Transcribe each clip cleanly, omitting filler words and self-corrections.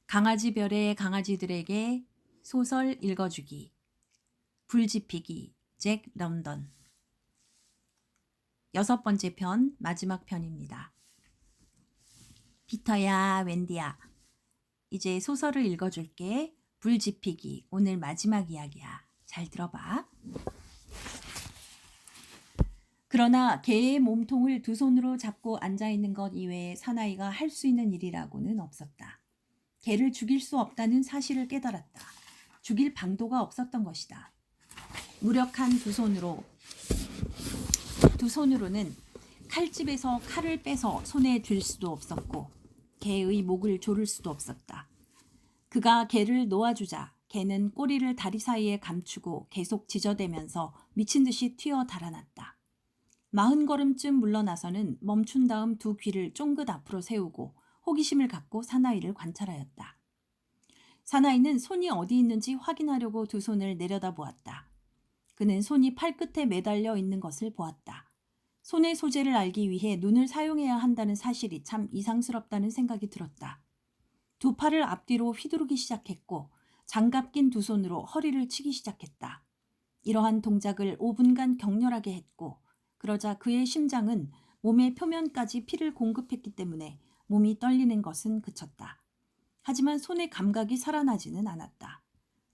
강아지별의 강아지들에게 소설 읽어주기. 불지피기. 잭 런던. 6번째 편, 마지막 편입니다. 피터야, 웬디야. 이제 소설을 읽어줄게. 불지피기. 오늘 마지막 이야기야. 잘 들어봐. 그러나 개의 몸통을 두 손으로 잡고 앉아있는 것 이외에 사나이가 할 수 있는 일이라고는 없었다. 개를 죽일 수 없다는 사실을 깨달았다. 죽일 방도가 없었던 것이다. 무력한 두 손으로는 칼집에서 칼을 빼서 손에 쥘 수도 없었고 개의 목을 조를 수도 없었다. 그가 개를 놓아주자 개는 꼬리를 다리 사이에 감추고 계속 지저대면서 미친 듯이 튀어 달아났다. 40걸음쯤 물러나서는 멈춘 다음 두 귀를 쫑긋 앞으로 세우고 호기심을 갖고 사나이를 관찰하였다. 사나이는 손이 어디 있는지 확인하려고 두 손을 내려다보았다. 그는 손이 팔끝에 매달려 있는 것을 보았다. 손의 소재를 알기 위해 눈을 사용해야 한다는 사실이 참 이상스럽다는 생각이 들었다. 두 팔을 앞뒤로 휘두르기 시작했고 장갑 낀 두 손으로 허리를 치기 시작했다. 이러한 동작을 5분간 격렬하게 했고 그러자 그의 심장은 몸의 표면까지 피를 공급했기 때문에 몸이 떨리는 것은 그쳤다. 하지만 손의 감각이 살아나지는 않았다.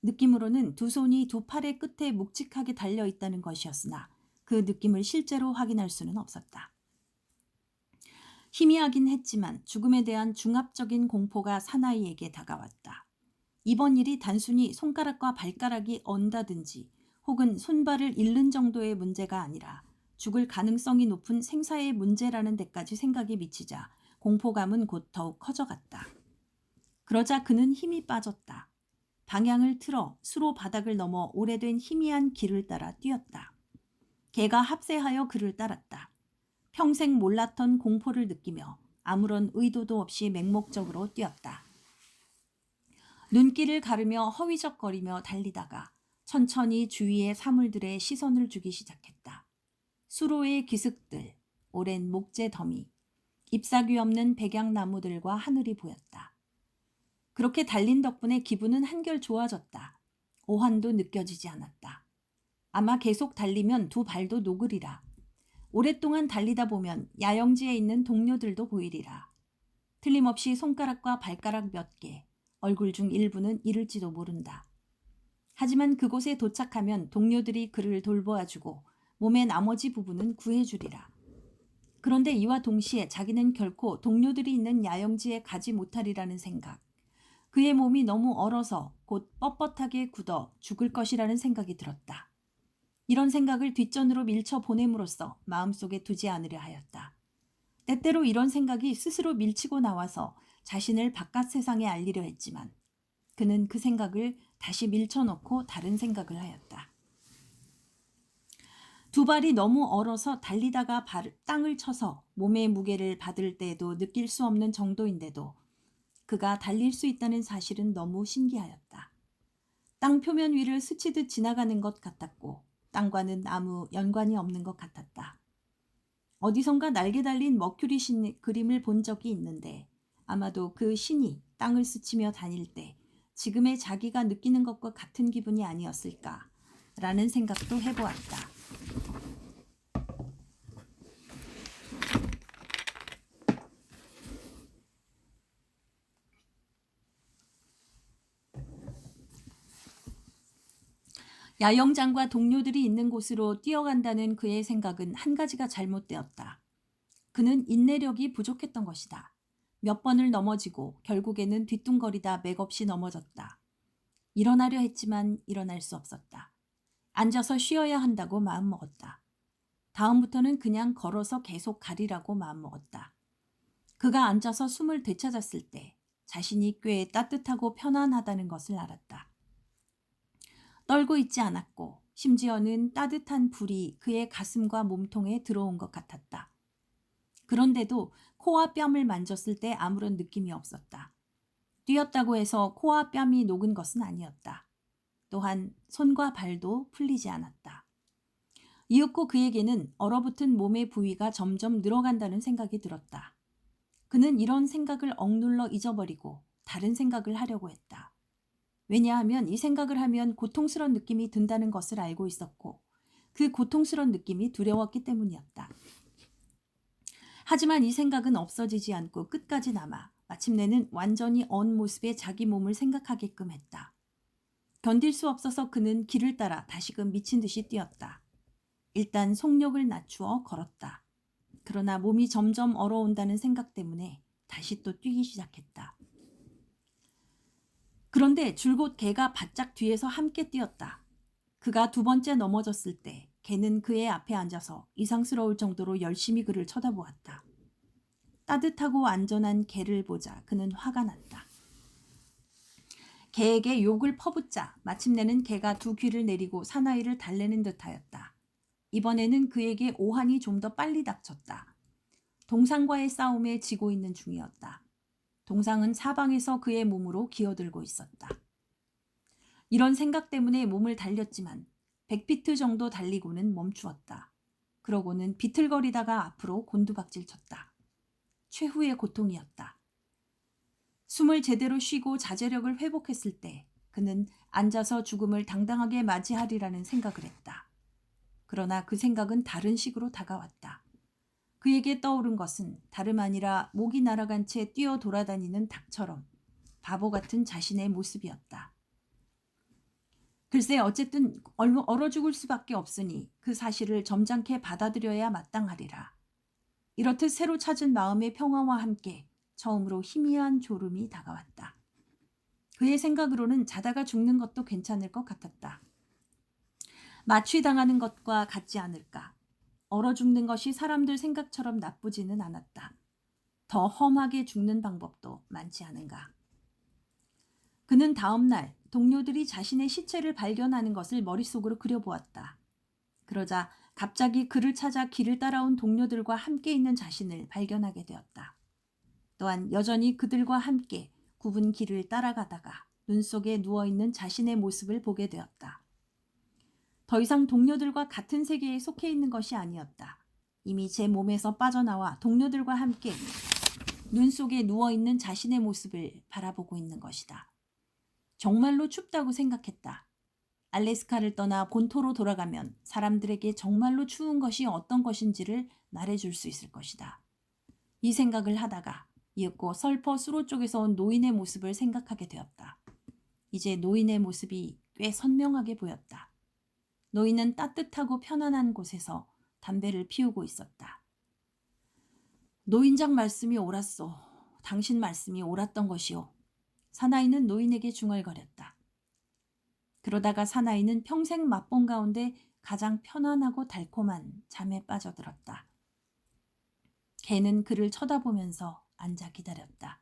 느낌으로는 두 손이 두 팔의 끝에 묵직하게 달려 있다는 것이었으나 그 느낌을 실제로 확인할 수는 없었다. 희미하긴 했지만 죽음에 대한 중압적인 공포가 사나이에게 다가왔다. 이번 일이 단순히 손가락과 발가락이 언다든지 혹은 손발을 잃는 정도의 문제가 아니라 죽을 가능성이 높은 생사의 문제라는 데까지 생각이 미치자 공포감은 곧 더욱 커져갔다. 그러자 그는 힘이 빠졌다. 방향을 틀어 수로 바닥을 넘어 오래된 희미한 길을 따라 뛰었다. 개가 합세하여 그를 따랐다. 평생 몰랐던 공포를 느끼며 아무런 의도도 없이 맹목적으로 뛰었다. 눈길을 가르며 허위적거리며 달리다가 천천히 주위의 사물들의 시선을 주기 시작했다. 수로의 기슭들, 오랜 목재 더미, 잎사귀 없는 백양나무들과 하늘이 보였다. 그렇게 달린 덕분에 기분은 한결 좋아졌다. 오한도 느껴지지 않았다. 아마 계속 달리면 두 발도 녹으리라. 오랫동안 달리다 보면 야영지에 있는 동료들도 보이리라. 틀림없이 손가락과 발가락 몇 개, 얼굴 중 일부는 잃을지도 모른다. 하지만 그곳에 도착하면 동료들이 그를 돌보아주고 몸의 나머지 부분은 구해주리라. 그런데 이와 동시에 자기는 결코 동료들이 있는 야영지에 가지 못하리라는 생각, 그의 몸이 너무 얼어서 곧 뻣뻣하게 굳어 죽을 것이라는 생각이 들었다. 이런 생각을 뒷전으로 밀쳐 보냄으로써 마음속에 두지 않으려 하였다. 때때로 이런 생각이 스스로 밀치고 나와서 자신을 바깥 세상에 알리려 했지만 그는 그 생각을 다시 밀쳐놓고 다른 생각을 하였다. 두 발이 너무 얼어서 달리다가 땅을 쳐서 몸의 무게를 받을 때에도 느낄 수 없는 정도인데도 그가 달릴 수 있다는 사실은 너무 신기하였다. 땅 표면 위를 스치듯 지나가는 것 같았고 땅과는 아무 연관이 없는 것 같았다. 어디선가 날개 달린 머큐리 신 그림을 본 적이 있는데 아마도 그 신이 땅을 스치며 다닐 때 지금의 자기가 느끼는 것과 같은 기분이 아니었을까라는 생각도 해보았다. 야영장과 동료들이 있는 곳으로 뛰어간다는 그의 생각은 한 가지가 잘못되었다. 그는 인내력이 부족했던 것이다. 몇 번을 넘어지고 결국에는 뒤뚱거리다 맥없이 넘어졌다. 일어나려 했지만 일어날 수 없었다. 앉아서 쉬어야 한다고 마음먹었다. 다음부터는 그냥 걸어서 계속 가리라고 마음먹었다. 그가 앉아서 숨을 되찾았을 때 자신이 꽤 따뜻하고 편안하다는 것을 알았다. 떨고 있지 않았고 심지어는 따뜻한 불이 그의 가슴과 몸통에 들어온 것 같았다. 그런데도 코와 뺨을 만졌을 때 아무런 느낌이 없었다. 뛰었다고 해서 코와 뺨이 녹은 것은 아니었다. 또한 손과 발도 풀리지 않았다. 이윽고 그에게는 얼어붙은 몸의 부위가 점점 늘어간다는 생각이 들었다. 그는 이런 생각을 억눌러 잊어버리고 다른 생각을 하려고 했다. 왜냐하면 이 생각을 하면 고통스러운 느낌이 든다는 것을 알고 있었고 그 고통스러운 느낌이 두려웠기 때문이었다. 하지만 이 생각은 없어지지 않고 끝까지 남아 마침내는 완전히 언 모습의 자기 몸을 생각하게끔 했다. 견딜 수 없어서 그는 길을 따라 다시금 미친 듯이 뛰었다. 일단 속력을 낮추어 걸었다. 그러나 몸이 점점 얼어온다는 생각 때문에 다시 또 뛰기 시작했다. 그런데 줄곧 개가 바짝 뒤에서 함께 뛰었다. 그가 두 번째 넘어졌을 때 개는 그의 앞에 앉아서 이상스러울 정도로 열심히 그를 쳐다보았다. 따뜻하고 안전한 개를 보자 그는 화가 났다. 개에게 욕을 퍼붓자 마침내는 개가 두 귀를 내리고 사나이를 달래는 듯하였다. 이번에는 그에게 오한이 좀 더 빨리 닥쳤다. 동상과의 싸움에 지고 있는 중이었다. 동상은 사방에서 그의 몸으로 기어들고 있었다. 이런 생각 때문에 몸을 달렸지만 100피트 정도 달리고는 멈추었다. 그러고는 비틀거리다가 앞으로 곤두박질 쳤다. 최후의 고통이었다. 숨을 제대로 쉬고 자제력을 회복했을 때 그는 앉아서 죽음을 당당하게 맞이하리라는 생각을 했다. 그러나 그 생각은 다른 식으로 다가왔다. 그에게 떠오른 것은 다름 아니라 목이 날아간 채 뛰어 돌아다니는 닭처럼 바보 같은 자신의 모습이었다. 글쎄 어쨌든 얼어 죽을 수밖에 없으니 그 사실을 점잖게 받아들여야 마땅하리라. 이렇듯 새로 찾은 마음의 평화와 함께 처음으로 희미한 졸음이 다가왔다. 그의 생각으로는 자다가 죽는 것도 괜찮을 것 같았다. 마취당하는 것과 같지 않을까. 얼어 죽는 것이 사람들 생각처럼 나쁘지는 않았다. 더 험하게 죽는 방법도 많지 않은가. 그는 다음 날 동료들이 자신의 시체를 발견하는 것을 머릿속으로 그려보았다. 그러자 갑자기 그를 찾아 길을 따라온 동료들과 함께 있는 자신을 발견하게 되었다. 또한 여전히 그들과 함께 굽은 길을 따라가다가 눈 속에 누워있는 자신의 모습을 보게 되었다. 더 이상 동료들과 같은 세계에 속해 있는 것이 아니었다. 이미 제 몸에서 빠져나와 동료들과 함께 눈 속에 누워있는 자신의 모습을 바라보고 있는 것이다. 정말로 춥다고 생각했다. 알래스카를 떠나 본토로 돌아가면 사람들에게 정말로 추운 것이 어떤 것인지를 말해줄 수 있을 것이다. 이 생각을 하다가 이윽고 설퍼 수로 쪽에서 온 노인의 모습을 생각하게 되었다. 이제 노인의 모습이 꽤 선명하게 보였다. 노인은 따뜻하고 편안한 곳에서 담배를 피우고 있었다. 노인장 말씀이 옳았소. 당신 말씀이 옳았던 것이오. 사나이는 노인에게 중얼거렸다. 그러다가 사나이는 평생 맛본 가운데 가장 편안하고 달콤한 잠에 빠져들었다. 개는 그를 쳐다보면서 앉아 기다렸다.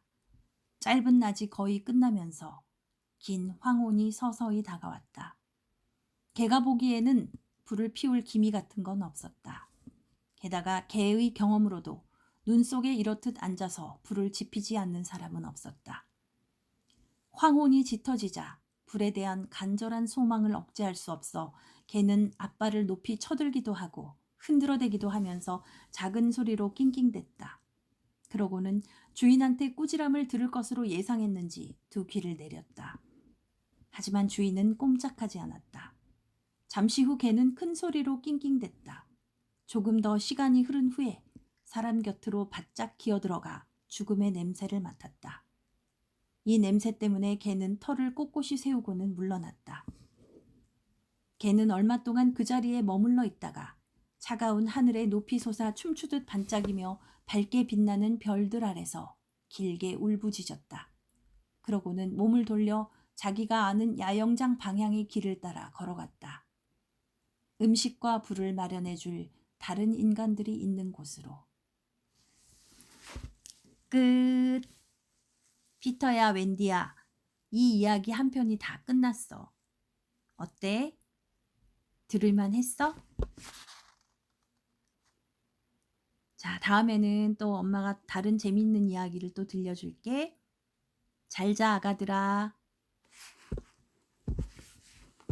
짧은 낮이 거의 끝나면서 긴 황혼이 서서히 다가왔다. 개가 보기에는 불을 피울 기미 같은 건 없었다. 게다가 개의 경험으로도 눈 속에 이렇듯 앉아서 불을 지피지 않는 사람은 없었다. 황혼이 짙어지자 불에 대한 간절한 소망을 억제할 수 없어 개는 앞발을 높이 쳐들기도 하고 흔들어대기도 하면서 작은 소리로 낑낑댔다. 그러고는 주인한테 꾸지람을 들을 것으로 예상했는지 두 귀를 내렸다. 하지만 주인은 꼼짝하지 않았다. 잠시 후 개는 큰 소리로 낑낑댔다. 조금 더 시간이 흐른 후에 사람 곁으로 바짝 기어들어가 죽음의 냄새를 맡았다. 이 냄새 때문에 개는 털을 꼿꼿이 세우고는 물러났다. 개는 얼마 동안 그 자리에 머물러 있다가 차가운 하늘에 높이 솟아 춤추듯 반짝이며 밝게 빛나는 별들 아래서 길게 울부짖었다. 그러고는 몸을 돌려 자기가 아는 야영장 방향의 길을 따라 걸어갔다. 음식과 불을 마련해 줄 다른 인간들이 있는 곳으로. 끝. 피터야, 웬디야. 이 이야기 한 편이 다 끝났어. 어때? 들을만 했어? 자, 다음에는 또 엄마가 다른 재밌는 이야기를 또 들려줄게. 잘 자, 아가들아.